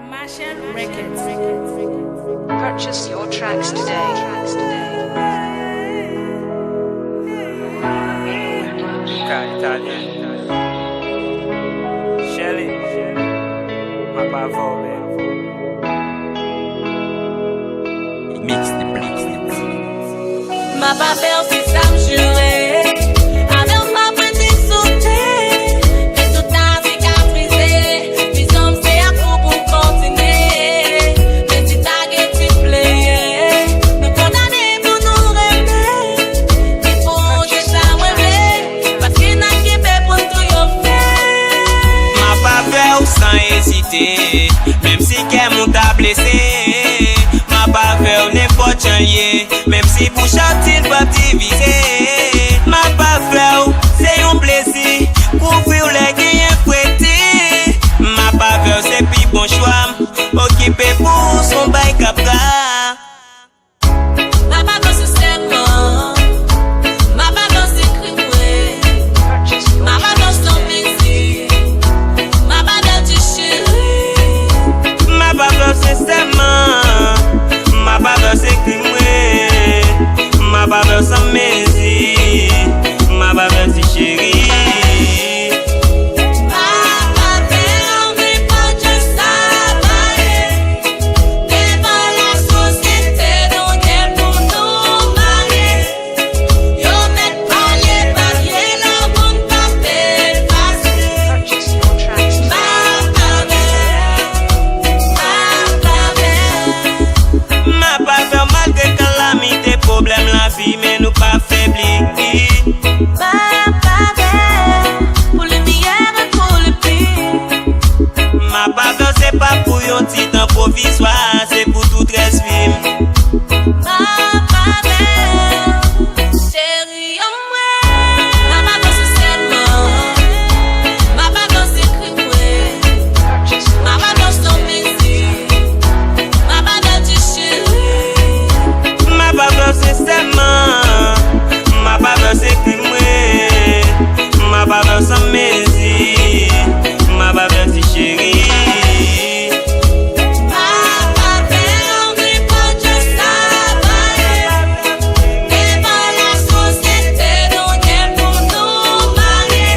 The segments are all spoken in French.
Marshall Records. Purchase your tracks today. Shelly, ma pas volé. Mix the blitz. Ma pa fè ou si sa m'jure. Ave ou ma prete soute. Mè tout nan sikatrize. Bizom se a pou kontine. Mè si ta gen ti pleye. Nou kondane pou nou reme. Ki pou je sa weme. Paske nan kebe pou tout yo fè. Ma pas peur sans hésiter, même si quelqu'un t'a blessé. Ma pas peur n'importe un lié, même si pour chanter pas diviser. Ma pas peur, c'est un plaisir, couvrir les gains fouettés. Ma pas peur, c'est plus bon choix, occupé pour son bail capra. Ma pa dans système. Ma pa dans crime. Ma pa dans son plaisir. Ma pa dans du chéri. Ma pas peur, c'est seulement. Ma pas peur, c'est crime. Ma pas peur, sans mesure. Ma pas peur, c'est chérie. Ma pa peur, mais pas juste ça. Devant la société, donc elle pour nous marier. Yo met palier, papier, la bonne papier, facile. Purchase your tracks today. Ma pa peur, Ma pas peur malgré calamité, problème la vie, mais nous pas faiblir. ma pa peur, pour le meilleur et pour le pire. Ma pas peur c'est pas pour un petit temps provisoire, c'est pour tout reste vivre. Ma pa peur, chérie, en moi. Ma pa peur, c'est seulement. Ma pa peur, c'est crime. Purchase your Ma pa peur, c'est ton plaisir. Ma pa peur, du chéri. Ma pas peur c'est seulement. Ma pas peur c'est crime. Ma pas peur sans mesure. Ma pas peur c'est chérie. Ma pa peur, mais pas juste ça. Devant la société, donc elle pour nous marier.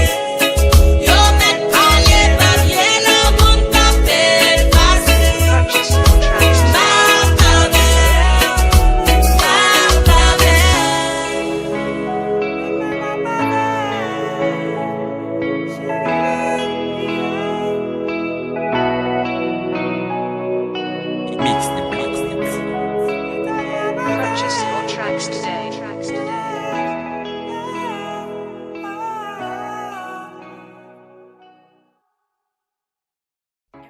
Yo met palier, papier, la bonne papier, facile. Purchase your tracks today. Ma pa peur, Mix the blitz. Purchase your tracks today.